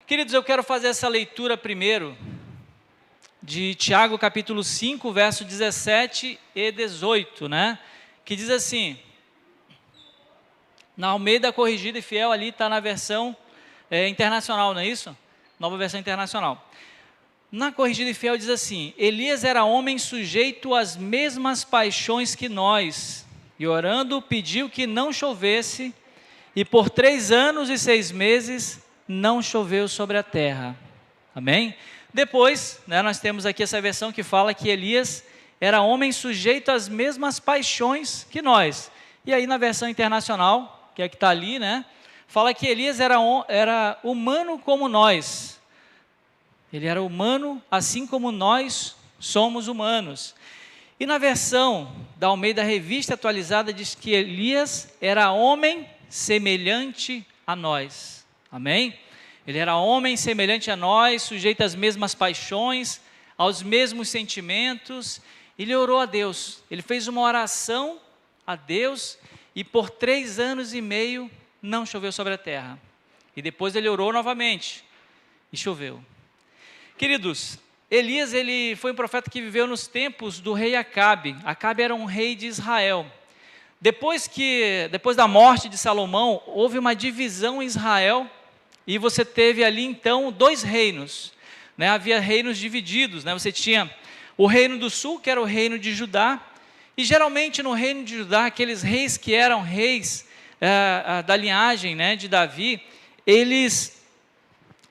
Queridos, eu quero fazer essa leitura primeiro de Tiago capítulo 5, verso 17 e 18, né? Que diz assim, na Almeida Corrigida e Fiel, ali está na versão internacional, não é isso? Nova versão internacional. Na Corrigida e Fiel diz assim: Elias era homem sujeito às mesmas paixões que nós, e orando pediu que não chovesse, e por 3 anos e 6 meses não choveu sobre a terra. Amém? Depois, nós temos aqui essa versão que fala que Elias era homem sujeito às mesmas paixões que nós. E aí na versão internacional, que é que está ali, fala que Elias era humano como nós. Ele era humano assim como nós somos humanos. E na versão da Almeida Revista Atualizada diz que Elias era homem semelhante a nós. Amém? Ele era homem semelhante a nós, sujeito às mesmas paixões, aos mesmos sentimentos. Ele orou a Deus. Ele fez uma oração a Deus e por 3 anos e meio não choveu sobre a terra. E depois ele orou novamente e choveu. Queridos, Elias ele foi um profeta que viveu nos tempos do rei Acabe. Acabe era um rei de Israel. Depois da morte de Salomão, houve uma divisão em Israel e você teve ali então 2 reinos. Havia reinos divididos. Você tinha o reino do sul, que era o reino de Judá, e geralmente no reino de Judá, aqueles reis que eram reis da linhagem de Davi, eles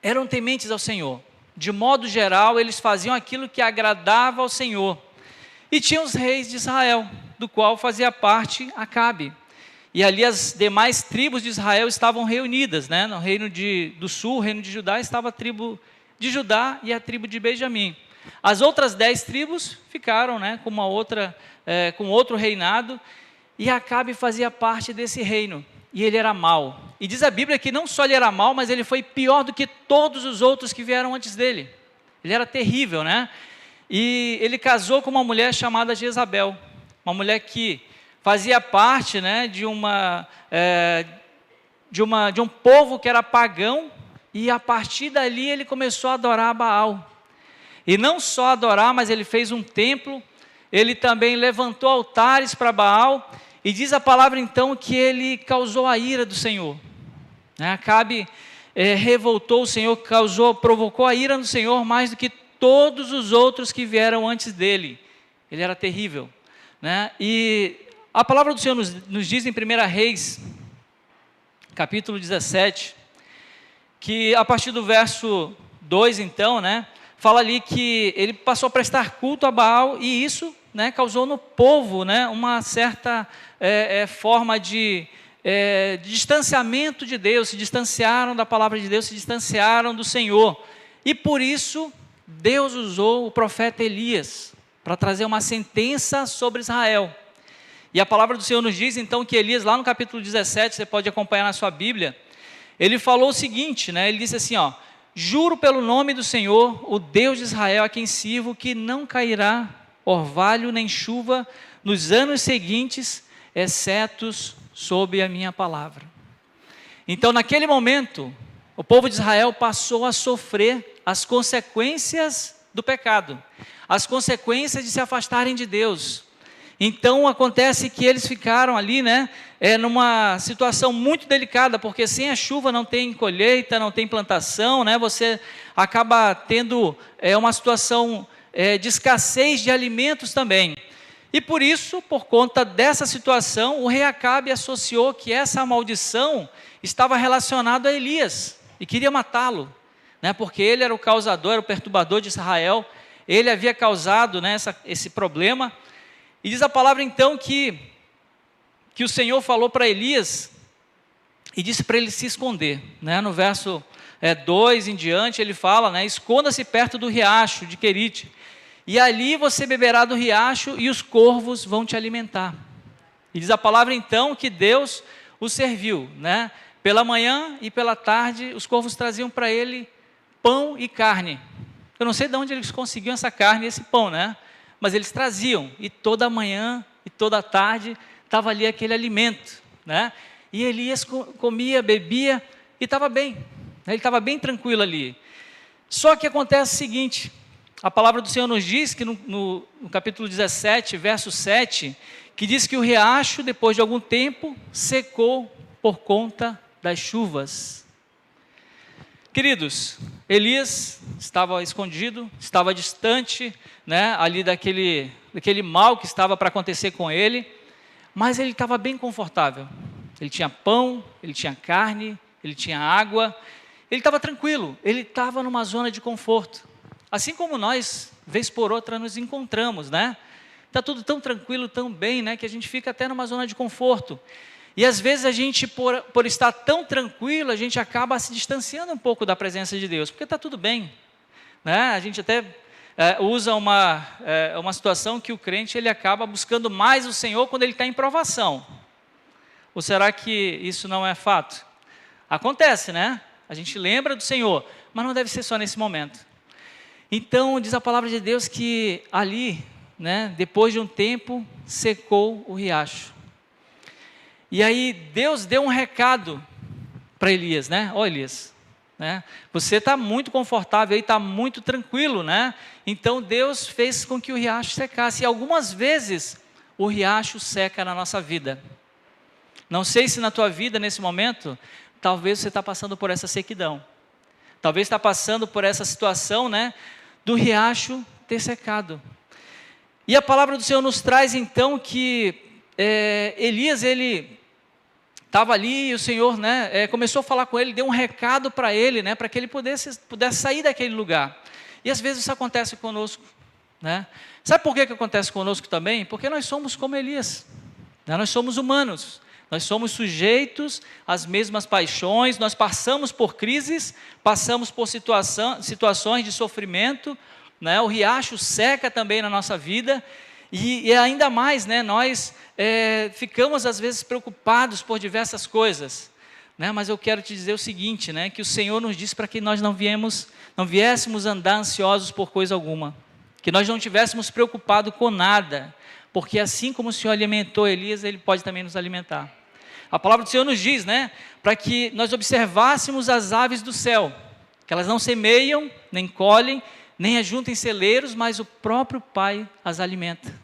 eram tementes ao Senhor. De modo geral, eles faziam aquilo que agradava ao Senhor. E tinha os reis de Israel, do qual fazia parte Acabe. E ali as demais tribos de Israel estavam reunidas, No reino do sul, o reino de Judá, estava a tribo de Judá e a tribo de Benjamim. As outras 10 tribos ficaram com outro reinado, e Acabe fazia parte desse reino. E ele era mau. E diz a Bíblia que não só ele era mau, mas ele foi pior do que todos os outros que vieram antes dele. Ele era terrível, E ele casou com uma mulher chamada Jezabel, uma mulher que fazia parte, de um povo que era pagão, e a partir dali ele começou a adorar Baal. E não só adorar, mas ele fez um templo, ele também levantou altares para Baal. E diz a palavra então que ele causou a ira do Senhor. Acabe revoltou o Senhor, provocou a ira do Senhor mais do que todos os outros que vieram antes dele. Ele era terrível. E a palavra do Senhor nos diz em 1 Reis, capítulo 17, que a partir do verso 2 então, fala ali que ele passou a prestar culto a Baal, e isso causou no povo uma certa forma de distanciamento de Deus, se distanciaram da palavra de Deus, se distanciaram do Senhor. E por isso, Deus usou o profeta Elias para trazer uma sentença sobre Israel. E a palavra do Senhor nos diz então que Elias, lá no capítulo 17, você pode acompanhar na sua Bíblia, ele falou o seguinte, ele disse assim, juro pelo nome do Senhor, o Deus de Israel, a quem sirvo, que não cairá orvalho nem chuva nos anos seguintes, exceto sob a minha palavra. Então, naquele momento, o povo de Israel passou a sofrer as consequências do pecado, as consequências de se afastarem de Deus. Então, acontece que eles ficaram ali, numa situação muito delicada, porque sem a chuva não tem colheita, não tem plantação, você acaba tendo uma situação de escassez de alimentos também. E por isso, por conta dessa situação, o rei Acabe associou que essa maldição estava relacionada a Elias e queria matá-lo, porque ele era o causador, era o perturbador de Israel, ele havia causado esse problema. E diz a palavra então que o Senhor falou para Elias e disse para ele se esconder. No verso 2 em diante ele fala, esconda-se perto do riacho de Querite, e ali você beberá do riacho e os corvos vão te alimentar. E diz a palavra então que Deus o serviu, pela manhã e pela tarde os corvos traziam para ele pão e carne. Eu não sei de onde eles conseguiam essa carne e esse pão, mas eles traziam, e toda manhã e toda tarde estava ali aquele alimento, E Elias comia, bebia e estava bem. Ele estava bem tranquilo ali. Só que acontece o seguinte, a palavra do Senhor nos diz que no capítulo 17, verso 7, que diz que o riacho, depois de algum tempo, secou por conta das chuvas. Queridos, Elias estava escondido, estava distante, né, ali daquele mal que estava para acontecer com ele, mas ele estava bem confortável. Ele tinha pão, ele tinha carne, ele tinha água, ele estava tranquilo, ele estava numa zona de conforto. Assim como nós, vez por outra, nos encontramos, né? Está tudo tão tranquilo, tão bem, né, que a gente fica até numa zona de conforto. E às vezes a gente, por estar tão tranquilo, a gente acaba se distanciando um pouco da presença de Deus, porque está tudo bem, né? A gente até usa uma situação que o crente ele acaba buscando mais o Senhor quando ele está em provação. Ou será que isso não é fato? Acontece, né? A gente lembra do Senhor, mas não deve ser só nesse momento. Então, diz a palavra de Deus que ali, né, depois de um tempo, secou o riacho. E aí Deus deu um recado para Elias, né? Ó Elias, né? Você está muito confortável aí, está muito tranquilo, né? Então Deus fez com que o riacho secasse. E algumas vezes o riacho seca na nossa vida. Não sei se na tua vida nesse momento, talvez você está passando por essa sequidão. Talvez está passando por essa situação, né, do riacho ter secado. E a palavra do Senhor nos traz então que Elias, ele estava ali e o Senhor, né, começou a falar com ele, deu um recado para ele, né, para que ele pudesse sair daquele lugar. E às vezes isso acontece conosco, né? Sabe por que acontece conosco também? Porque nós somos como Elias, né? Nós somos humanos. Nós somos sujeitos às mesmas paixões, nós passamos por crises, passamos por situações de sofrimento, né? O riacho seca também na nossa vida, e ainda mais, né? Nós ficamos às vezes preocupados por diversas coisas, né? Mas eu quero te dizer o seguinte, né? Que o Senhor nos disse para que nós não viéssemos andar ansiosos por coisa alguma, que nós não tivéssemos preocupado com nada, porque assim como o Senhor alimentou Elias, Ele pode também nos alimentar. A palavra do Senhor nos diz, né, para que nós observássemos as aves do céu, que elas não semeiam, nem colhem, nem ajuntem celeiros, mas o próprio Pai as alimenta.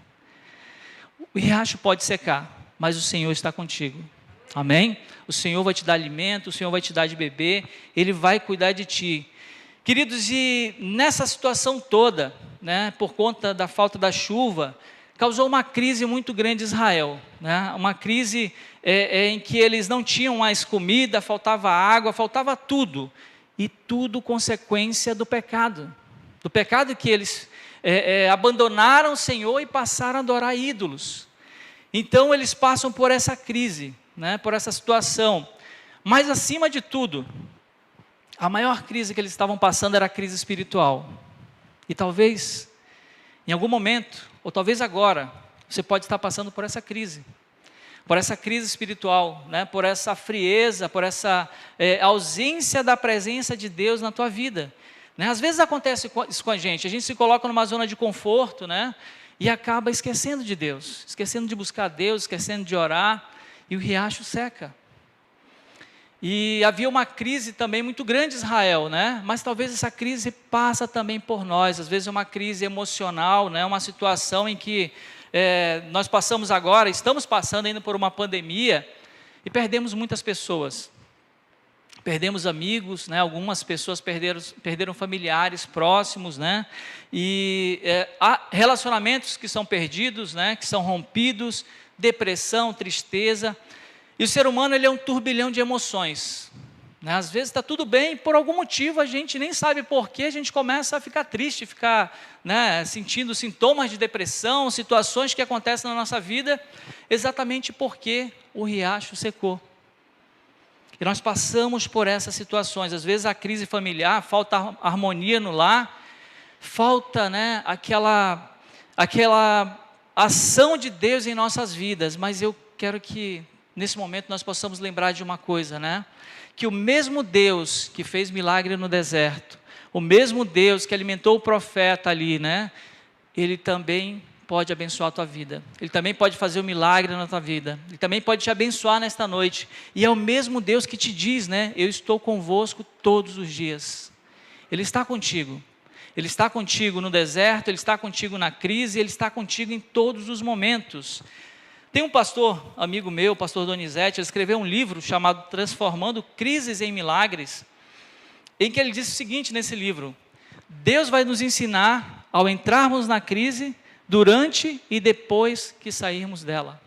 O riacho pode secar, mas o Senhor está contigo. Amém? O Senhor vai te dar alimento, o Senhor vai te dar de beber, Ele vai cuidar de ti. Queridos, e nessa situação toda, né, por conta da falta da chuva, causou uma crise muito grande em Israel, né? Uma crise em que eles não tinham mais comida, faltava água, faltava tudo, e tudo consequência do pecado que eles abandonaram o Senhor e passaram a adorar ídolos. Então eles passam por essa crise, né? Por essa situação, mas acima de tudo, a maior crise que eles estavam passando era a crise espiritual, e talvez, em algum momento, ou talvez agora, você pode estar passando por essa crise espiritual, né? Por essa frieza, por essa ausência da presença de Deus na tua vida, né? Às vezes acontece isso com a gente se coloca numa zona de conforto, né? E acaba esquecendo de Deus, esquecendo de buscar Deus, esquecendo de orar, e o riacho seca. E havia uma crise também muito grande em Israel, né? Mas talvez essa crise passa também por nós, às vezes é uma crise emocional, né? Uma situação em que nós passamos agora, estamos passando ainda por uma pandemia, e perdemos muitas pessoas, perdemos amigos, né? Algumas pessoas perderam familiares próximos, né? E há relacionamentos que são perdidos, né? Que são rompidos, depressão, tristeza. E o ser humano, ele é um turbilhão de emoções, né? Às vezes está tudo bem, por algum motivo a gente nem sabe por que a gente começa a ficar triste, ficar, né, sentindo sintomas de depressão, situações que acontecem na nossa vida, exatamente porque o riacho secou. E nós passamos por essas situações, às vezes a crise familiar, falta harmonia no lar, falta, né, aquela ação de Deus em nossas vidas, mas eu quero que nesse momento nós possamos lembrar de uma coisa, né? Que o mesmo Deus que fez milagre no deserto, o mesmo Deus que alimentou o profeta ali, né? Ele também pode abençoar a tua vida, Ele também pode fazer um milagre na tua vida, Ele também pode te abençoar nesta noite, e é o mesmo Deus que te diz, né, eu estou convosco todos os dias. Ele está contigo no deserto, Ele está contigo na crise, Ele está contigo em todos os momentos. Tem um pastor, amigo meu, pastor Donizete, ele escreveu um livro chamado Transformando Crises em Milagres, em que ele diz o seguinte nesse livro: Deus vai nos ensinar ao entrarmos na crise, durante e depois que sairmos dela.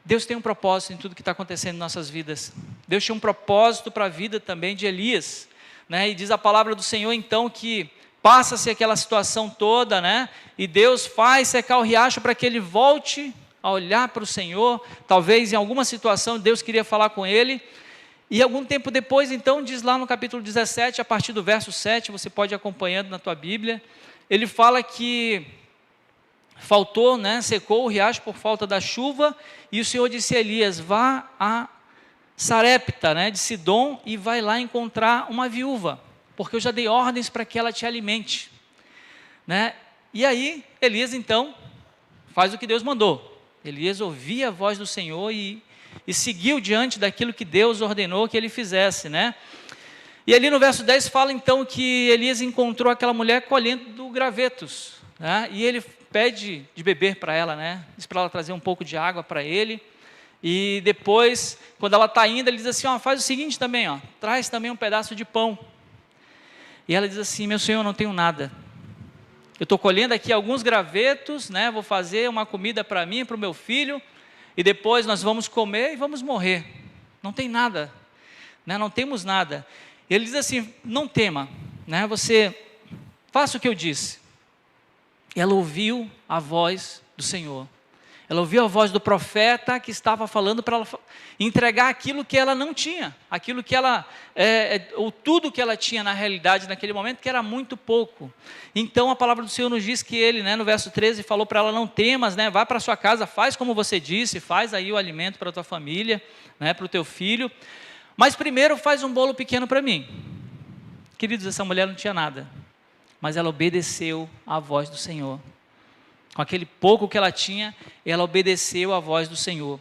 Deus tem um propósito em tudo que está acontecendo em nossas vidas. Deus tinha um propósito para a vida também de Elias, né? E diz a palavra do Senhor então que passa-se aquela situação toda, né? E Deus faz secar o riacho para que ele volte a olhar para o Senhor. Talvez em alguma situação Deus queria falar com ele, e algum tempo depois, então, diz lá no capítulo 17, a partir do verso 7, você pode ir acompanhando na tua Bíblia, ele fala que faltou, né, secou o riacho por falta da chuva, e o Senhor disse a Elias: vá a Sarepta, né, de Sidom, e vai lá encontrar uma viúva, porque eu já dei ordens para que ela te alimente, né? E aí, Elias então faz o que Deus mandou. Elias ouvia a voz do Senhor e seguiu diante daquilo que Deus ordenou que ele fizesse, né? E ali no verso 10 fala então que Elias encontrou aquela mulher colhendo gravetos, né? E ele pede de beber para ela, né? Diz para ela trazer um pouco de água para ele, e depois, quando ela está indo, ele diz assim: ó, faz o seguinte também, ó, traz também um pedaço de pão. E ela diz assim: meu senhor, eu não tenho nada, eu estou colhendo aqui alguns gravetos, né? Vou fazer uma comida para mim e para o meu filho, e depois nós vamos comer e vamos morrer, não tem nada, né? Não temos nada. Ele diz assim: não tema, né? Você faça o que eu disse. Ela ouviu a voz do Senhor, ela ouviu a voz do profeta que estava falando para ela entregar aquilo que ela não tinha, aquilo que ela, ou tudo que ela tinha na realidade naquele momento, que era muito pouco. Então a palavra do Senhor nos diz que ele, né, no verso 13, falou para ela: não temas, né, vai para sua casa, faz como você disse, faz aí o alimento para a tua família, né, para o teu filho, mas primeiro faz um bolo pequeno para mim. Queridos, essa mulher não tinha nada, mas ela obedeceu à voz do Senhor. Com aquele pouco que ela tinha, ela obedeceu à voz do Senhor.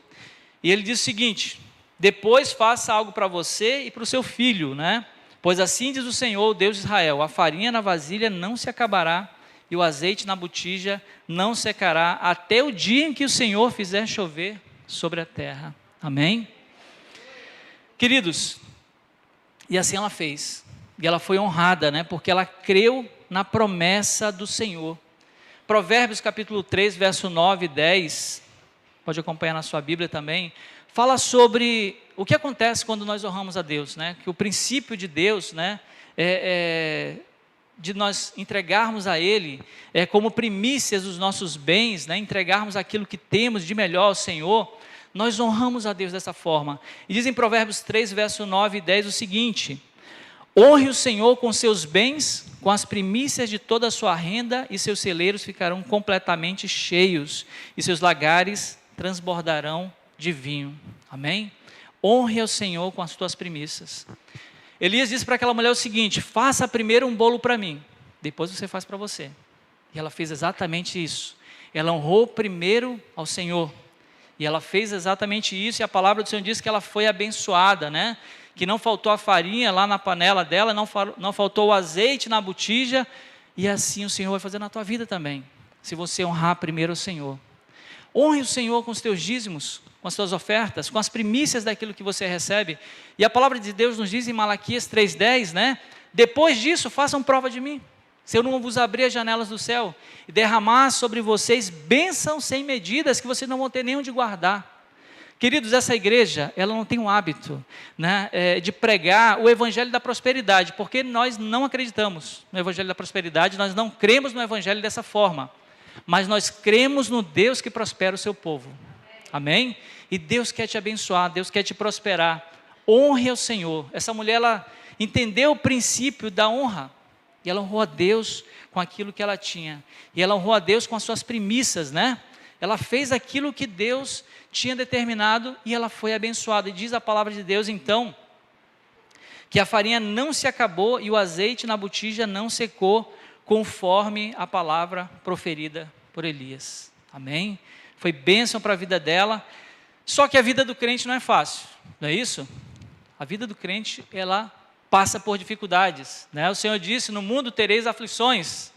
E ele diz o seguinte: depois faça algo para você e para o seu filho, né? Pois assim diz o Senhor, o Deus de Israel: a farinha na vasilha não se acabará, e o azeite na botija não secará, até o dia em que o Senhor fizer chover sobre a terra. Amém? Queridos, e assim ela fez. E ela foi honrada, né? Porque ela creu na promessa do Senhor. Provérbios capítulo 3, verso 9 e 10, pode acompanhar na sua Bíblia também, fala sobre o que acontece quando nós honramos a Deus, né? Que o princípio de Deus, né, de nós entregarmos a Ele, como primícias os nossos bens, né, entregarmos aquilo que temos de melhor ao Senhor, nós honramos a Deus dessa forma. E diz em Provérbios 3, verso 9 e 10 o seguinte: honre o Senhor com seus bens, com as primícias de toda a sua renda, e seus celeiros ficarão completamente cheios, e seus lagares transbordarão de vinho. Amém? Honre ao Senhor com as tuas primícias. Elias disse para aquela mulher o seguinte: faça primeiro um bolo para mim, depois você faz para você. E ela fez exatamente isso. Ela honrou primeiro ao Senhor, e ela fez exatamente isso, e a palavra do Senhor diz que ela foi abençoada, né? Que não faltou a farinha lá na panela dela, não faltou o azeite na botija, e assim o Senhor vai fazer na tua vida também, se você honrar primeiro o Senhor. Honre o Senhor com os teus dízimos, com as tuas ofertas, com as primícias daquilo que você recebe, e a palavra de Deus nos diz em Malaquias 3,10, né? Depois disso, façam prova de mim, se eu não vos abrir as janelas do céu, e derramar sobre vocês bênçãos sem medidas, que vocês não vão ter nem onde guardar. Queridos, essa igreja, ela não tem o hábito, né, de pregar o evangelho da prosperidade, porque nós não acreditamos no evangelho da prosperidade, nós não cremos no evangelho dessa forma, mas nós cremos no Deus que prospera o seu povo. Amém? E Deus quer te abençoar, Deus quer te prosperar. Honre ao Senhor. Essa mulher, ela entendeu o princípio da honra, e ela honrou a Deus com aquilo que ela tinha, e ela honrou a Deus com as suas primícias, né? Ela fez aquilo que Deus tinha determinado, e ela foi abençoada. E diz a palavra de Deus então, que a farinha não se acabou, e o azeite na botija não secou, conforme a palavra proferida por Elias. Amém? Foi bênção para a vida dela. Só que a vida do crente não é fácil, não é isso? A vida do crente, ela passa por dificuldades, né? O Senhor disse, no mundo tereis aflições,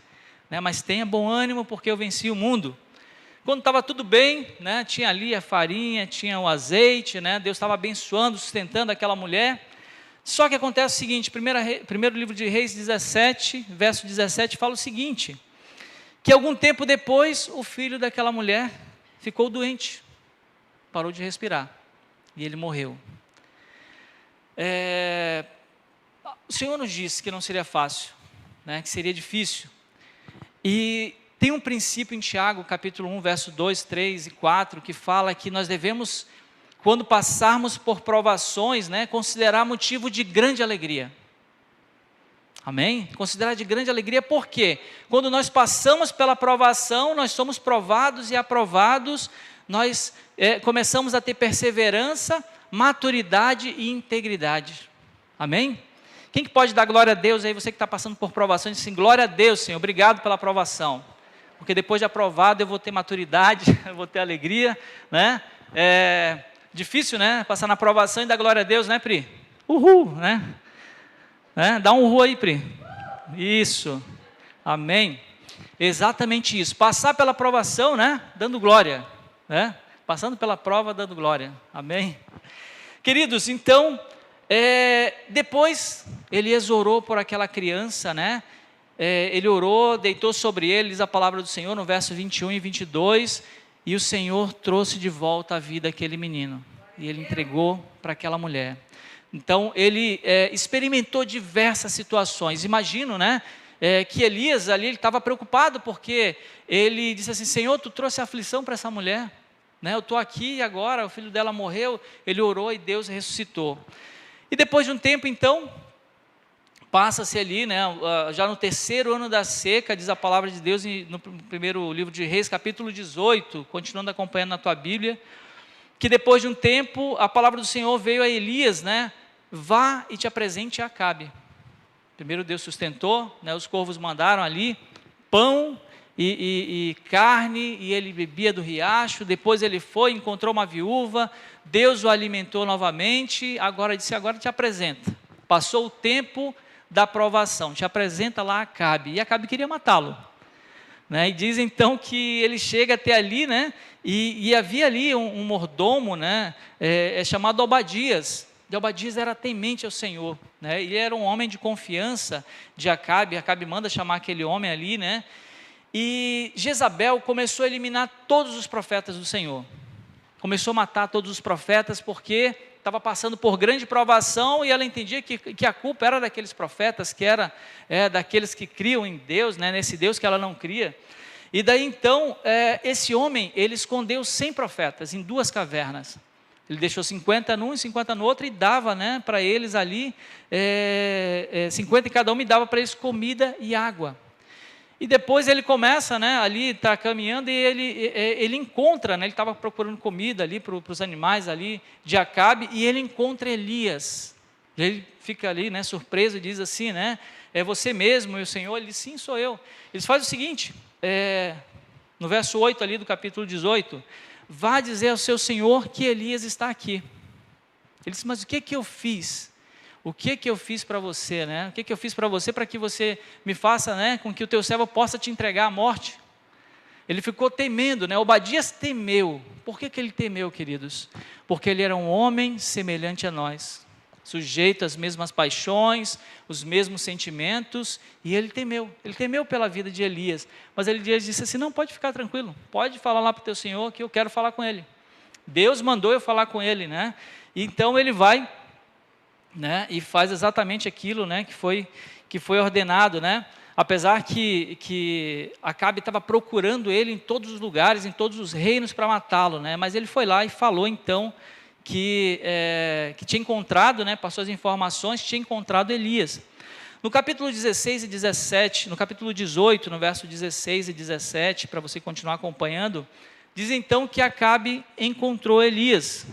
né? Mas tenha bom ânimo, porque eu venci o mundo. Quando estava tudo bem, né? Tinha ali a farinha, tinha o azeite, né? Deus estava abençoando, sustentando aquela mulher. Só que acontece o seguinte, primeiro livro de Reis 17, verso 17, fala o seguinte, que algum tempo depois, o filho daquela mulher ficou doente, parou de respirar, e ele morreu. O Senhor nos disse que não seria fácil, né, que seria difícil, e tem um princípio em Tiago, capítulo 1, verso 2, 3 e 4, que fala que nós devemos, quando passarmos por provações, né, considerar motivo de grande alegria. Amém? Considerar de grande alegria, por quê? Quando nós passamos pela provação, nós somos provados e aprovados, nós começamos a ter perseverança, maturidade e integridade. Amém? Quem que pode dar glória a Deus aí, você que está passando por provação, diz assim, glória a Deus, Senhor, obrigado pela aprovação, porque depois de aprovado eu vou ter maturidade, eu vou ter alegria, né? Difícil, né? Passar na aprovação e dar glória a Deus, né, Pri? Uhul, né? Dá um uhul aí, Pri. Isso. Amém. Exatamente isso. Passar pela aprovação, né? Dando glória, né? Passando pela prova, dando glória. Amém. Queridos, então, depois Elias orou por aquela criança, né? Ele orou, deitou sobre ele, diz a palavra do Senhor no verso 21 e 22, e o Senhor trouxe de volta a vida aquele menino, e ele entregou para aquela mulher. Então, ele experimentou diversas situações. Imagino, né, que Elias ali, ele estava preocupado, porque ele disse assim, Senhor, tu trouxe aflição para essa mulher, né, eu estou aqui e agora, o filho dela morreu, ele orou e Deus ressuscitou. E depois de um tempo, então, passa-se ali, né, já no terceiro ano da seca, diz a palavra de Deus no primeiro livro de Reis, capítulo 18, continuando acompanhando na tua Bíblia, que depois de um tempo, a palavra do Senhor veio a Elias, né, vá e te apresente a Acabe. Primeiro Deus sustentou, né, os corvos mandaram ali, pão e carne, e ele bebia do riacho, depois ele foi, encontrou uma viúva, Deus o alimentou novamente, agora disse, agora te apresenta. Passou o tempo da provação, te apresenta lá a Acabe, e Acabe queria matá-lo, né? E diz então que ele chega até ali, né? E havia ali um mordomo, né? Chamado Obadias, e Obadias era temente ao Senhor, né? Ele era um homem de confiança de Acabe, Acabe manda chamar aquele homem ali, né? E Jezabel começou a eliminar todos os profetas do Senhor, começou a matar todos os profetas, porque estava passando por grande provação, e ela entendia que a culpa era daqueles profetas, que era daqueles que criam em Deus, né, nesse Deus que ela não cria. E daí então, esse homem, ele escondeu 100 profetas em 2 cavernas, ele deixou 50 num e 50 no outro, e dava, né, para eles ali, 50 em cada um, e dava para eles comida e água. E depois ele começa, né, ali, está caminhando, e ele encontra, né, ele estava procurando comida ali para os animais ali de Acabe, e ele encontra Elias. Ele fica ali, né, surpreso, e diz assim, né, é você mesmo? E o Senhor, ele diz, sim, sou eu. Eles fazem o seguinte, no verso 8 ali do capítulo 18, vá dizer ao seu Senhor que Elias está aqui. Ele disse, mas o que eu fiz? O que eu fiz para você, né? O que eu fiz para você, para que você me faça, né, com que o teu servo possa te entregar à morte? Ele ficou temendo, né? Obadias temeu. Por que ele temeu, queridos? Porque ele era um homem semelhante a nós, sujeito às mesmas paixões, os mesmos sentimentos, e ele temeu pela vida de Elias, mas Elias disse assim, não, pode ficar tranquilo, pode falar lá para o teu Senhor, que eu quero falar com ele. Deus mandou eu falar com ele, né? Então ele vai, né, e faz exatamente aquilo, né, que foi ordenado, né? Apesar que Acabe estava procurando ele em todos os lugares, em todos os reinos para matá-lo, né? Mas ele foi lá e falou então que tinha encontrado, né, passou as informações, tinha encontrado Elias. No capítulo 16 e 17, no capítulo 18, no verso 16 e 17, para você continuar acompanhando, diz então que Acabe encontrou Elias.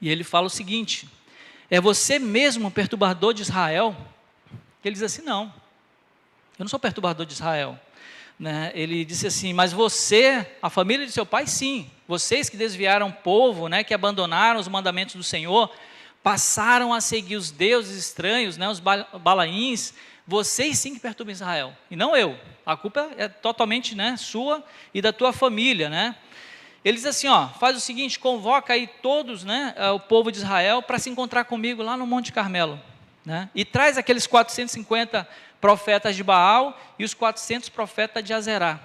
E ele fala o seguinte, é você mesmo o perturbador de Israel? Ele diz assim, não, eu não sou perturbador de Israel. Né? Ele disse assim, mas você, a família de seu pai, sim. Vocês que desviaram o povo, né, que abandonaram os mandamentos do Senhor, passaram a seguir os deuses estranhos, né, os balaíns, vocês sim que perturbam Israel, e não eu. A culpa é totalmente, né, sua e da tua família. Né? Ele diz assim, faz o seguinte, convoca aí todos, né, o povo de Israel para se encontrar comigo lá no Monte Carmelo. Né? E traz aqueles 450 profetas de Baal e os 400 profetas de Azerá,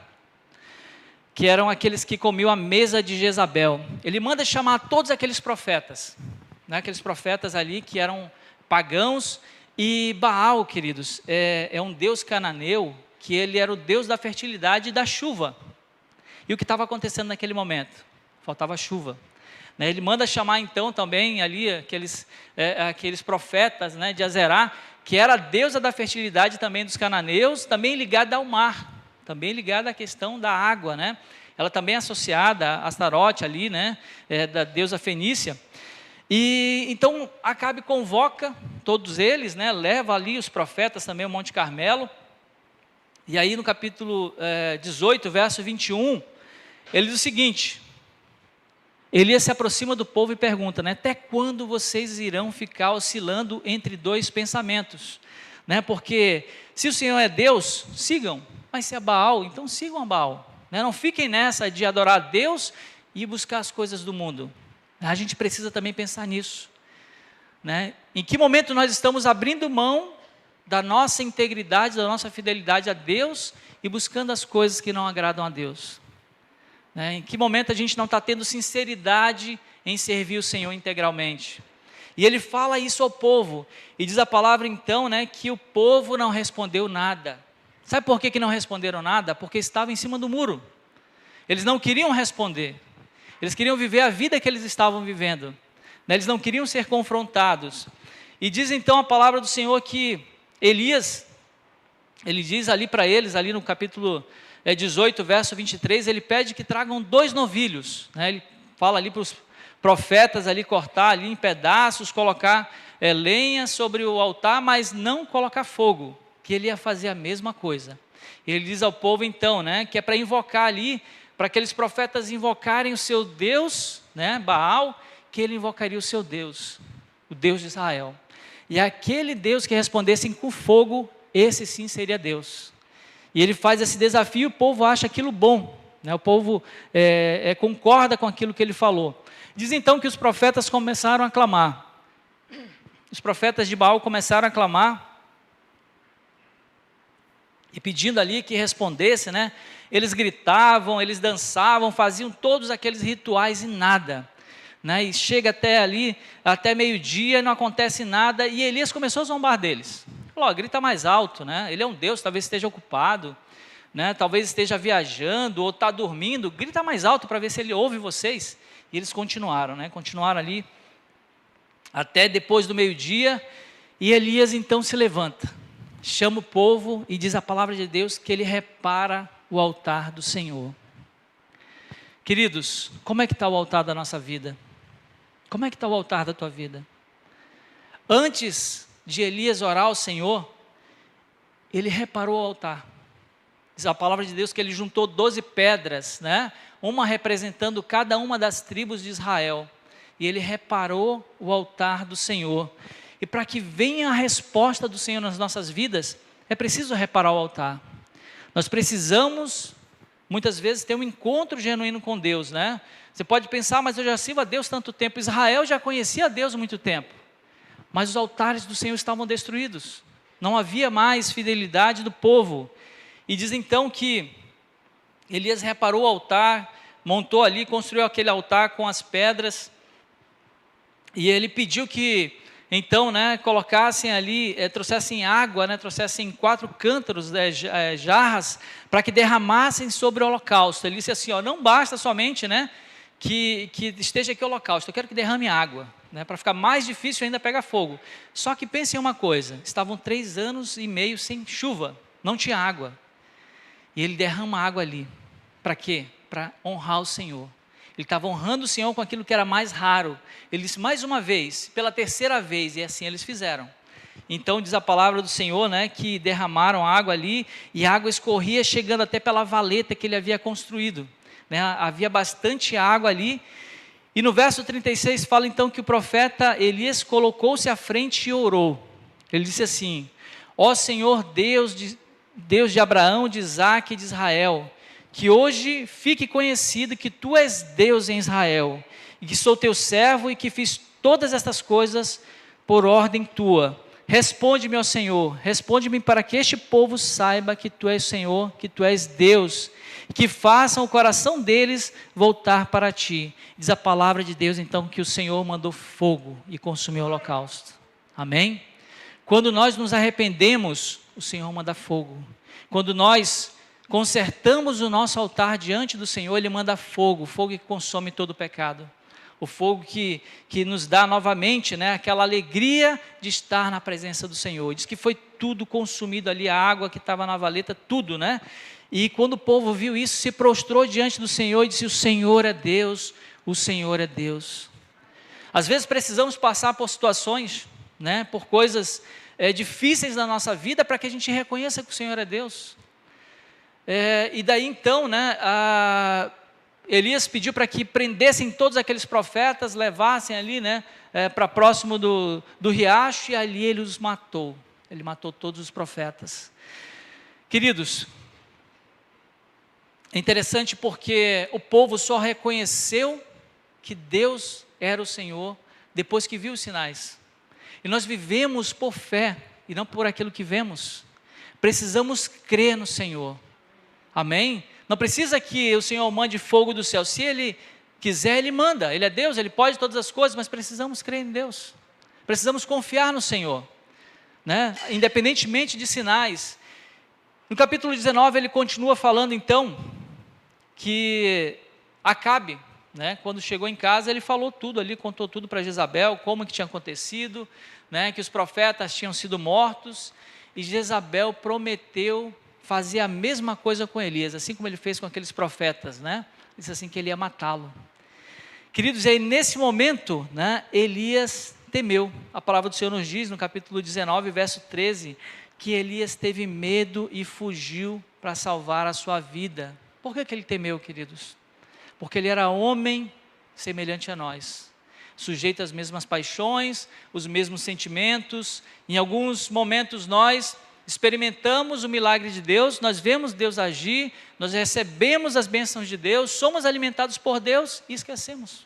que eram aqueles que comiam a mesa de Jezabel. Ele manda chamar todos aqueles profetas, né? Aqueles profetas ali que eram pagãos. E Baal, queridos, é um deus cananeu, que ele era o deus da fertilidade e da chuva. E o que estava acontecendo naquele momento? Faltava chuva. Ele manda chamar então também ali aqueles profetas, né, de Azerá, que era a deusa da fertilidade também dos cananeus, também ligada ao mar, também ligada à questão da água. Né? Ela também é associada a Astarote ali, né, da deusa fenícia. E então Acabe convoca todos eles, né, leva ali os profetas também ao Monte Carmelo. E aí no capítulo 18, verso 21, ele diz o seguinte: Elias se aproxima do povo e pergunta, né, até quando vocês irão ficar oscilando entre dois pensamentos? Né, porque se o Senhor é Deus, sigam, mas se é Baal, então sigam a Baal. Né, não fiquem nessa de adorar a Deus e buscar as coisas do mundo. A gente precisa também pensar nisso. Né? Em que momento nós estamos abrindo mão da nossa integridade, da nossa fidelidade a Deus e buscando as coisas que não agradam a Deus? Né? Em que momento a gente não está tendo sinceridade em servir o Senhor integralmente? E ele fala isso ao povo, e diz a palavra então, né, que o povo não respondeu nada. Sabe por que não responderam nada? Porque estavam em cima do muro. Eles não queriam responder. Eles queriam viver a vida que eles estavam vivendo. Né? Eles não queriam ser confrontados. E diz então a palavra do Senhor que Elias, ele diz ali para eles, ali no capítulo 18, verso 23, ele pede que tragam 2 novilhos. Né? Ele fala ali para os profetas ali cortar ali em pedaços, colocar lenha sobre o altar, mas não colocar fogo, que ele ia fazer a mesma coisa. Ele diz ao povo então, né, que é para invocar ali, para aqueles profetas invocarem o seu Deus, né, Baal, que ele invocaria o seu Deus, o Deus de Israel. E aquele Deus que respondessem com fogo, esse sim seria Deus. E ele faz esse desafio e o povo acha aquilo bom. Né, o povo concorda com aquilo que ele falou. Diz então que os profetas começaram a clamar. Os profetas de Baal começaram a clamar e pedindo ali que respondesse, né? Eles gritavam, eles dançavam, faziam todos aqueles rituais e nada. Né? E chega até ali, até meio-dia, não acontece nada, e Elias começou a zombar deles. Falou, grita mais alto, né? Ele é um Deus, talvez esteja ocupado, né? Talvez esteja viajando ou está dormindo, grita mais alto para ver se ele ouve vocês. E eles continuaram, né? Continuaram ali até depois do meio-dia, e Elias então se levanta, chama o povo e diz a palavra de Deus que ele repara o altar do Senhor. Queridos, como é que está o altar da nossa vida? Como é que está o altar da tua vida? Antes de Elias orar ao Senhor, ele reparou o altar. Diz a palavra de Deus que ele juntou 12 pedras, né? Uma representando cada uma das tribos de Israel. E ele reparou o altar do Senhor. E para que venha a resposta do Senhor nas nossas vidas, é preciso reparar o altar. Nós precisamos, muitas vezes, ter um encontro genuíno com Deus, né? Você pode pensar, mas eu já sirvo a Deus tanto tempo. Israel já conhecia a Deus há muito tempo. Mas os altares do Senhor estavam destruídos. Não havia mais fidelidade do povo. E diz então que Elias reparou o altar, montou ali, construiu aquele altar com as pedras. E ele pediu que, então, né, colocassem ali, trouxessem água, né, trouxessem 4 cântaros, jarras, para que derramassem sobre o holocausto. Ele disse assim, não basta somente, né, que esteja aqui o holocausto, eu quero que derrame água, né, para ficar mais difícil ainda pegar fogo. Só que pensem em uma coisa, estavam 3 anos e meio sem chuva, não tinha água. E ele derrama água ali, para quê? Para honrar o Senhor. Ele estava honrando o Senhor com aquilo que era mais raro. Ele disse mais uma vez, pela terceira vez, e assim eles fizeram. Então diz a palavra do Senhor, né, que derramaram água ali, e a água escorria chegando até pela valeta que ele havia construído, né? Havia bastante água ali. E no verso 36 fala então que o profeta Elias colocou-se à frente e orou. Ele disse assim: ó Senhor Deus de Abraão, de Isaque e de Israel, que hoje fique conhecido que tu és Deus em Israel, e que sou teu servo e que fiz todas estas coisas por ordem tua. Responde-me, ó Senhor, responde-me para que este povo saiba que tu és Senhor, que tu és Deus, e que façam o coração deles voltar para ti. Diz a palavra de Deus então que o Senhor mandou fogo e consumiu o holocausto. Amém? Quando nós nos arrependemos, o Senhor manda fogo. Quando nós consertamos o nosso altar diante do Senhor, Ele manda fogo, fogo que consome todo o pecado. O fogo que nos dá novamente, né, aquela alegria de estar na presença do Senhor. Diz que foi tudo consumido ali, a água que estava na valeta, tudo, né? E quando o povo viu isso, se prostrou diante do Senhor e disse: o Senhor é Deus, o Senhor é Deus. Às vezes precisamos passar por situações, né, por coisas difíceis na nossa vida, para que a gente reconheça que o Senhor é Deus. E daí então, né, Elias pediu para que prendessem todos aqueles profetas, levassem ali, né, para próximo do riacho, e ali ele os matou. Ele matou todos os profetas. Queridos, é interessante porque o povo só reconheceu que Deus era o Senhor depois que viu os sinais. E nós vivemos por fé e não por aquilo que vemos. Precisamos crer no Senhor. Amém? Não precisa que o Senhor mande fogo do céu. Se Ele quiser, Ele manda. Ele é Deus, Ele pode todas as coisas, mas precisamos crer em Deus. Precisamos confiar no Senhor, né? Independentemente de sinais. No capítulo 19, ele continua falando então que Acabe, né, quando chegou em casa, ele falou tudo ali, contou tudo para Jezabel, como que tinha acontecido, né, que os profetas tinham sido mortos, e Jezabel prometeu fazer a mesma coisa com Elias, assim como ele fez com aqueles profetas, né? Disse assim que ele ia matá-lo. Queridos, aí nesse momento, né, Elias temeu. A palavra do Senhor nos diz no capítulo 19, verso 13, que Elias teve medo e fugiu para salvar a sua vida. Por que ele temeu, queridos? Porque ele era homem semelhante a nós, sujeito às mesmas paixões, os mesmos sentimentos. Em alguns momentos nós experimentamos o milagre de Deus, nós vemos Deus agir, nós recebemos as bênçãos de Deus, somos alimentados por Deus e esquecemos.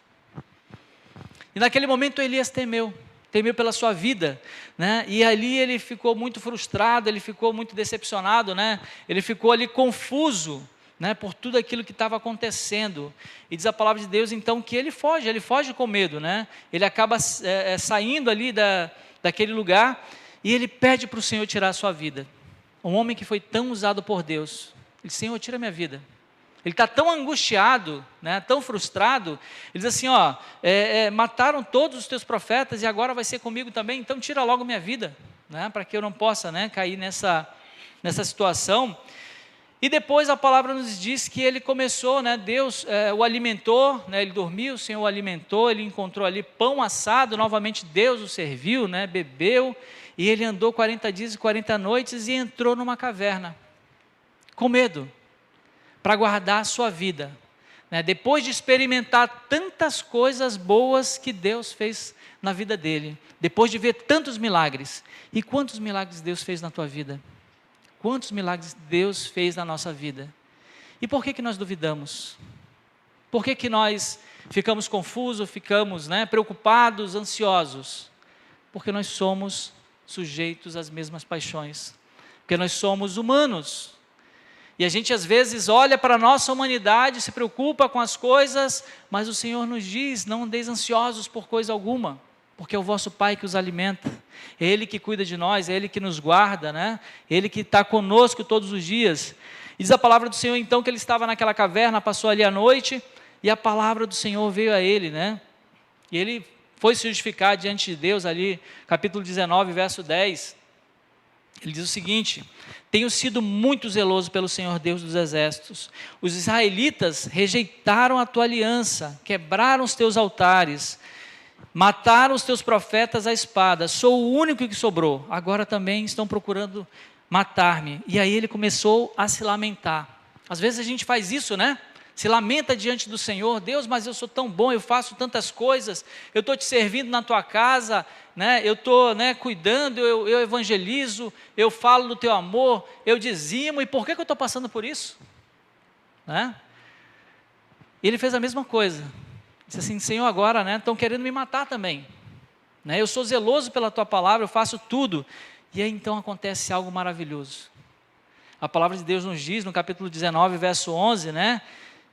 E naquele momento Elias temeu pela sua vida, né? E ali ele ficou muito frustrado, ele ficou muito decepcionado, né? Ele ficou ali confuso, né, por tudo aquilo que estava acontecendo. E diz a palavra de Deus então que ele foge com medo, né? Ele acaba saindo ali daquele lugar, e ele pede para o Senhor tirar a sua vida. Um homem que foi tão usado por Deus, ele disse: Senhor, tira a minha vida. Ele está tão angustiado, né, tão frustrado, ele diz assim: ó, mataram todos os teus profetas e agora vai ser comigo também, então tira logo minha vida, né, para que eu não possa, né, cair nessa situação. E depois a palavra nos diz que ele começou, né, Deus o alimentou, né, ele dormiu, o Senhor o alimentou, ele encontrou ali pão assado, novamente Deus o serviu, né, bebeu, e ele andou 40 dias e 40 noites e entrou numa caverna, com medo, para guardar a sua vida, né, depois de experimentar tantas coisas boas que Deus fez na vida dele, depois de ver tantos milagres. E quantos milagres Deus fez na tua vida? Quantos milagres Deus fez na nossa vida? E por que nós duvidamos? Por que nós ficamos confusos, ficamos, né, preocupados, ansiosos? Porque nós somos sujeitos às mesmas paixões, porque nós somos humanos, e a gente às vezes olha para a nossa humanidade, se preocupa com as coisas, mas o Senhor nos diz: não andeis ansiosos por coisa alguma, porque é o vosso Pai que os alimenta, é Ele que cuida de nós, é Ele que nos guarda, né? Ele que está conosco todos os dias. E diz a palavra do Senhor então que ele estava naquela caverna, passou ali a noite, e a palavra do Senhor veio a ele, né? E ele foi se justificar diante de Deus ali, capítulo 19, verso 10, ele diz o seguinte: tenho sido muito zeloso pelo Senhor Deus dos exércitos, os israelitas rejeitaram a tua aliança, quebraram os teus altares, Mataram os teus profetas à espada, sou o único que sobrou, agora também estão procurando matar-me. E aí ele começou a se lamentar. Às vezes a gente faz isso, né? Se lamenta diante do Senhor: Deus, mas eu sou tão bom, eu faço tantas coisas, eu estou te servindo na tua casa, né? Eu estou, né, cuidando, eu evangelizo, eu falo do teu amor, eu dizimo, e por que eu estou passando por isso? Né? Ele fez a mesma coisa, disse assim: Senhor, agora, né, estão querendo me matar também, né? Eu sou zeloso pela tua palavra, eu faço tudo. E aí então acontece algo maravilhoso. A palavra de Deus nos diz, no capítulo 19, verso 11, né,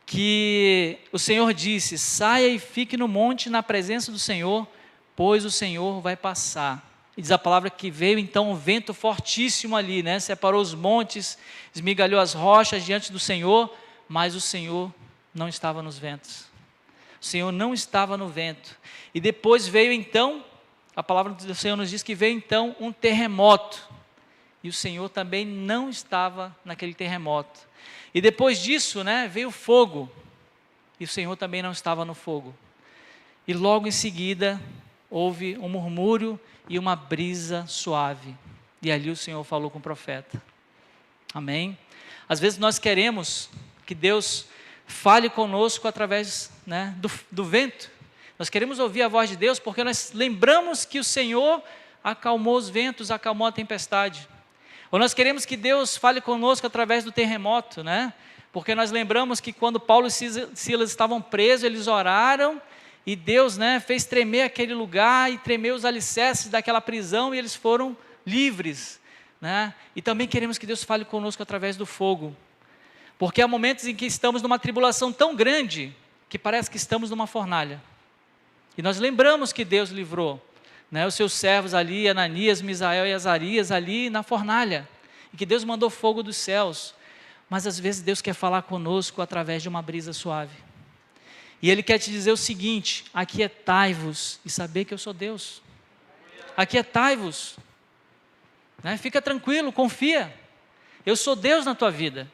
que o Senhor disse: saia e fique no monte na presença do Senhor, pois o Senhor vai passar. E diz a palavra que veio então um vento fortíssimo ali, né, separou os montes, esmigalhou as rochas diante do Senhor, mas o Senhor não estava nos ventos. O Senhor não estava no vento. E depois veio então, a palavra do Senhor nos diz que veio então um terremoto. E o Senhor também não estava naquele terremoto. E depois disso, né, veio fogo. E o Senhor também não estava no fogo. E logo em seguida, houve um murmúrio e uma brisa suave. E ali o Senhor falou com o profeta. Amém? Às vezes nós queremos que Deus fale conosco através, né, do vento. Nós queremos ouvir a voz de Deus porque nós lembramos que o Senhor acalmou os ventos, acalmou a tempestade. Ou nós queremos que Deus fale conosco através do terremoto, né? Porque nós lembramos que quando Paulo e Silas estavam presos, eles oraram e Deus, né, fez tremer aquele lugar e tremer os alicerces daquela prisão e eles foram livres, né? E também queremos que Deus fale conosco através do fogo. Porque há momentos em que estamos numa tribulação tão grande que parece que estamos numa fornalha. E nós lembramos que Deus livrou, né, os seus servos ali, Ananias, Misael e Azarias ali na fornalha, e que Deus mandou fogo dos céus. Mas às vezes Deus quer falar conosco através de uma brisa suave, e Ele quer te dizer o seguinte: aquietai-vos e saber que eu sou Deus. Aquietai-vos, né? Fica tranquilo, confia, eu sou Deus na tua vida,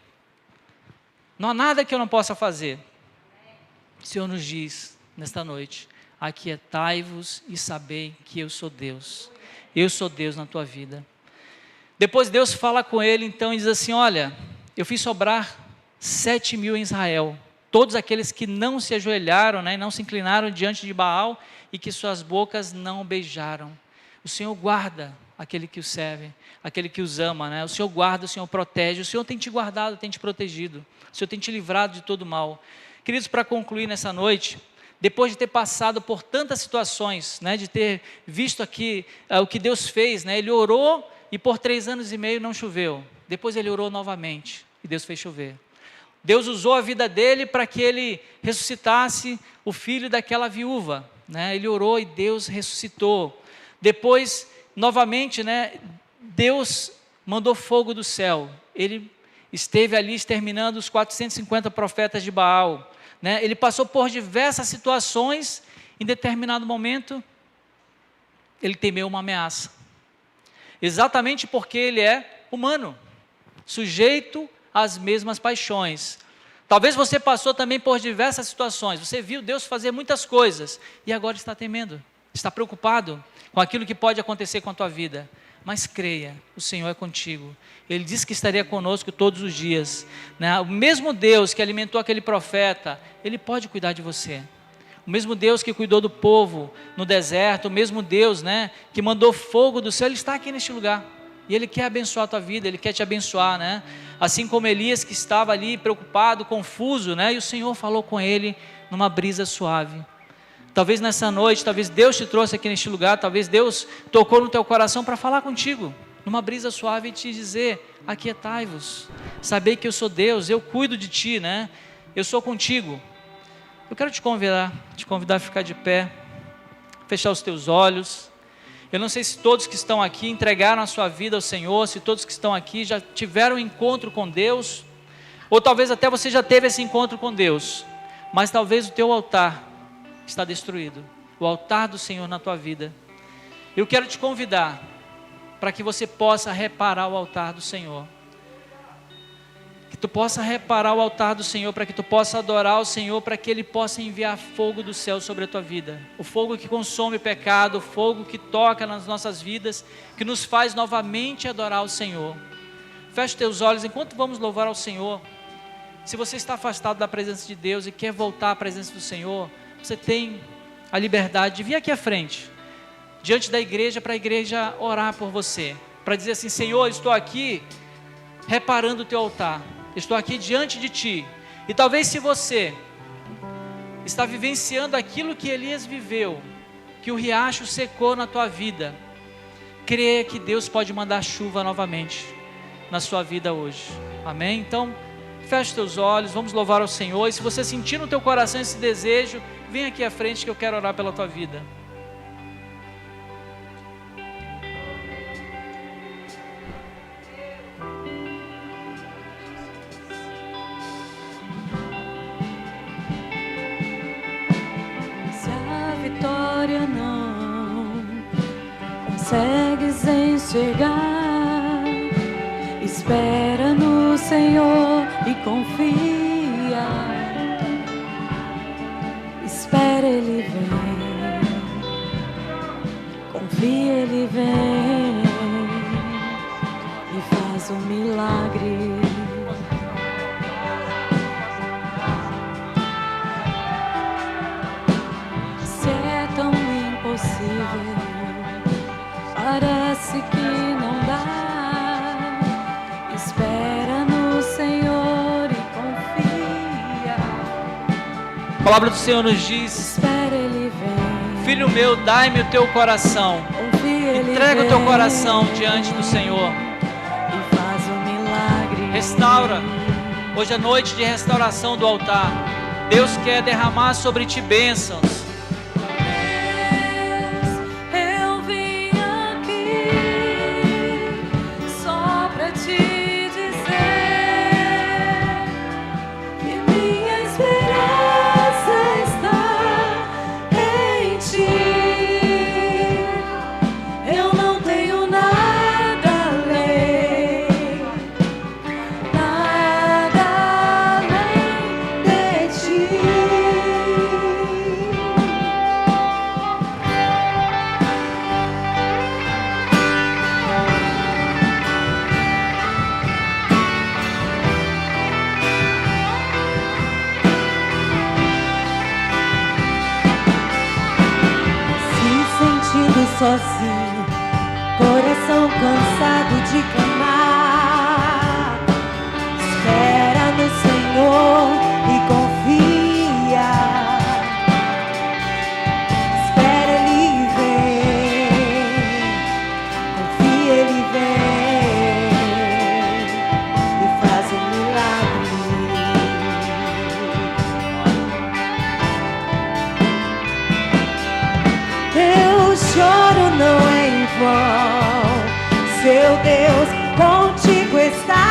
não há nada que eu não possa fazer. O Senhor nos diz nesta noite: aquietai-vos e sabei que eu sou Deus. Eu sou Deus na tua vida. Depois Deus fala com ele então e diz assim: olha, eu fiz sobrar 7.000 em Israel, todos aqueles que não se ajoelharam, né, não se inclinaram diante de Baal e que suas bocas não beijaram. O Senhor guarda aquele que o serve, aquele que os ama, né? O Senhor guarda, o Senhor protege, o Senhor tem te guardado, tem te protegido, o Senhor tem te livrado de todo mal. Queridos, para concluir nessa noite, depois de ter passado por tantas situações, né, de ter visto aqui o que Deus fez, né, ele orou e por 3 anos e meio não choveu. Depois ele orou novamente e Deus fez chover. Deus usou a vida dele para que ele ressuscitasse o filho daquela viúva, né? Ele orou e Deus ressuscitou. Depois, novamente, né, Deus mandou fogo do céu. Ele esteve ali exterminando os 450 profetas de Baal. Né? Ele passou por diversas situações. Em determinado momento ele temeu uma ameaça, exatamente porque ele é humano, sujeito às mesmas paixões. Talvez você passou também por diversas situações, você viu Deus fazer muitas coisas e agora está temendo, está preocupado com aquilo que pode acontecer com a tua vida. Mas creia, o Senhor é contigo. Ele disse que estaria conosco todos os dias, né? O mesmo Deus que alimentou aquele profeta, Ele pode cuidar de você. O mesmo Deus que cuidou do povo no deserto, o mesmo Deus, né, que mandou fogo do céu, Ele está aqui neste lugar. E Ele quer abençoar a tua vida, Ele quer te abençoar, né? Assim como Elias, que estava ali preocupado, confuso, né? E o Senhor falou com ele numa brisa suave. Talvez nessa noite, talvez Deus te trouxe aqui neste lugar, talvez Deus tocou no teu coração para falar contigo, numa brisa suave e te dizer: aquietai-vos, saber que eu sou Deus, eu cuido de ti, né? Eu sou contigo. Eu quero te convidar a ficar de pé, fechar os teus olhos. Eu não sei se todos que estão aqui entregaram a sua vida ao Senhor, se todos que estão aqui já tiveram um encontro com Deus, ou talvez até você já teve esse encontro com Deus, mas talvez o teu altar está destruído, o altar do Senhor na tua vida. Eu quero te convidar para que você possa reparar o altar do Senhor. Que tu possa reparar o altar do Senhor, para que tu possa adorar o Senhor, para que Ele possa enviar fogo do céu sobre a tua vida. O fogo que consome o pecado, o fogo que toca nas nossas vidas, que nos faz novamente adorar o Senhor. Feche teus olhos enquanto vamos louvar ao Senhor. Se você está afastado da presença de Deus e quer voltar à presença do Senhor, você tem a liberdade de vir aqui à frente, diante da igreja, para a igreja orar por você, para dizer assim: Senhor, estou aqui reparando o teu altar, estou aqui diante de ti. E talvez, se você está vivenciando aquilo que Elias viveu, que o riacho secou na tua vida, creia que Deus pode mandar chuva novamente na sua vida hoje. Amém? Então, feche teus olhos, vamos louvar ao Senhor. E se você sentir no teu coração esse desejo, vem aqui à frente que eu quero orar pela tua vida. Se a vitória não consegues enxergar, espera no Senhor e confia. Espera, Ele vem. Confia, Ele vem e faz um milagre. Se é tão impossível, parece que não dá. Espera no Senhor e confia. A palavra do Senhor nos diz: Espera, Ele vem. Filho meu, dai-me o teu coração. Confia, Ele Entrega o teu vem. coração diante do Senhor. E faz um milagre. Restaura. Hoje é noite de restauração do altar. Deus quer derramar sobre ti bênçãos. Eu vim aqui só pra te dizer que minha esperança está em ti. Eu não tenho nada além, nada além de ti. Se sentindo sozinho, coração cansado de clamar, espera no Senhor e confia. Espera, Ele vem. Confia, Ele vem e faz um milagre. Teu choro não é em vão, seu Deus contigo está.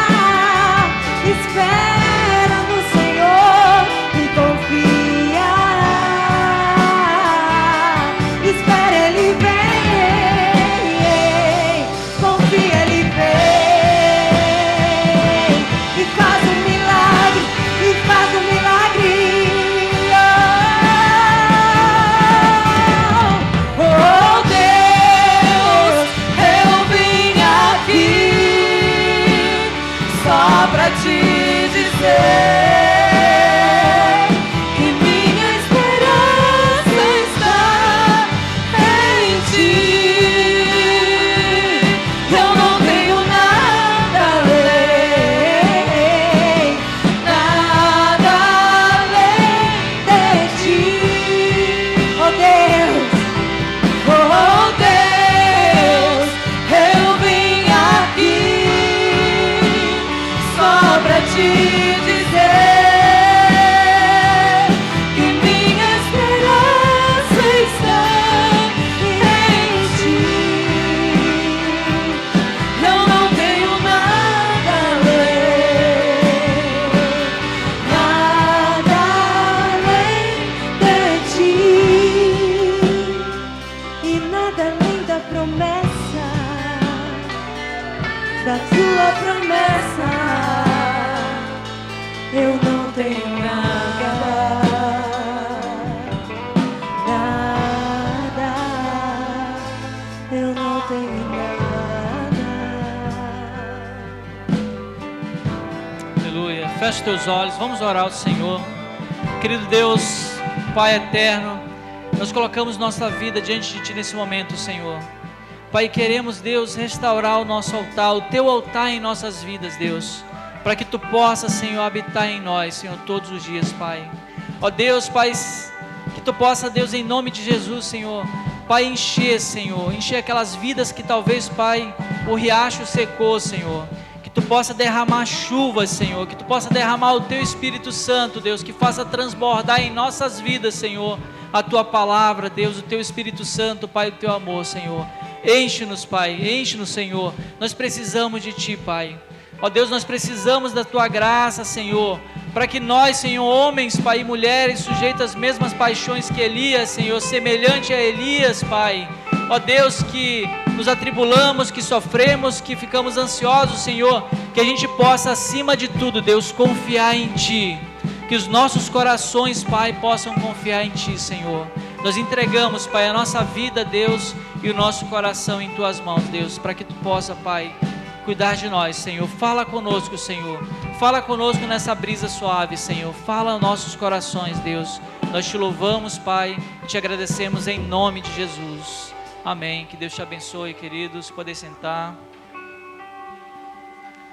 Espera no Senhor e confia. Espera, Ele vem. Confia, Ele vem e faz um milagre, e faz um milagre. Oh Deus, eu vim aqui só pra te dizer que minha esperança está em ti. Eu não tenho nada além de ti. Oh Deus, oh Deus, eu vim aqui só pra te dizer que minha esperança está em ti. Eu não tenho nada além de ti e nada além da promessa, da tua promessa. eu não tenho nada, nada, eu não tenho nada. Aleluia. Feche teus olhos, vamos orar ao Senhor. Querido Deus, Pai eterno, nós colocamos nossa vida diante de Ti nesse momento, Senhor. Pai, queremos, Deus, restaurar o nosso altar, o Teu altar em nossas vidas, Deus, para que Tu possas, Senhor, habitar em nós, Senhor, todos os dias, Pai. Ó Deus, Pai, que Tu possa, Deus, em nome de Jesus, Senhor, Pai, encher, Senhor, encher aquelas vidas que talvez, Pai, o riacho secou, Senhor. Que Tu possa derramar chuvas, Senhor, que Tu possa derramar o Teu Espírito Santo, Deus, que faça transbordar em nossas vidas, Senhor, a Tua palavra, Deus, o Teu Espírito Santo, Pai, o Teu amor, Senhor. Enche-nos, Pai, enche-nos, Senhor. Nós precisamos de Ti, Pai. Ó Deus, nós precisamos da Tua graça, Senhor, para que nós, Senhor, homens, Pai, e mulheres sujeitos às mesmas paixões que Elias, Senhor, semelhante a Elias, Pai. Ó Deus, que nos atribulamos, que sofremos, que ficamos ansiosos, Senhor, que a gente possa, acima de tudo, Deus, confiar em Ti. Que os nossos corações, Pai, possam confiar em Ti, Senhor. Nós entregamos, Pai, a nossa vida, Deus, e o nosso coração em Tuas mãos, Deus, para que Tu possa, Pai, cuidar de nós, Senhor. Fala conosco, Senhor. Fala conosco nessa brisa suave, Senhor. Fala aos nossos corações, Deus. Nós Te louvamos, Pai, e Te agradecemos em nome de Jesus. Amém. Que Deus te abençoe, queridos. Podem sentar.